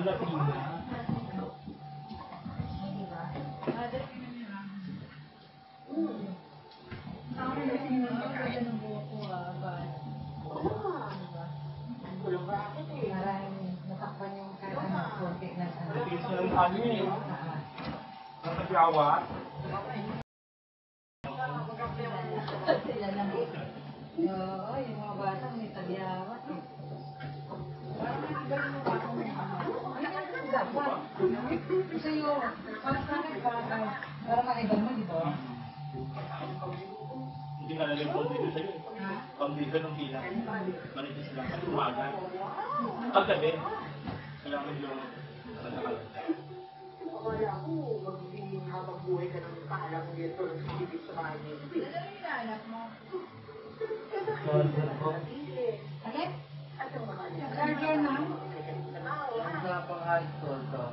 Latina. Natakpan yung konti na Nakagawat. Oo, yung mga batang may tagyawat eh. Dapat. Kasi yung, para sa akin, para makaiba mo, di ba? Hindi nga lang yung condition sa'yo eh. Condition ng hila. Manipis lang. At umaga. Paggabi. Kailangan yung Kaya ako, magiging habang buhay ka ng paalam dito ng sisibig sa bahay niyo. Ano yung inaanak mo? Alin? At ang mga niya. Charger na? Wala pang high school to.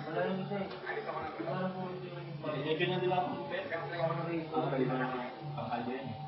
Wala yung isa eh. Wala po yung ganyan nila ako. Ang kalye.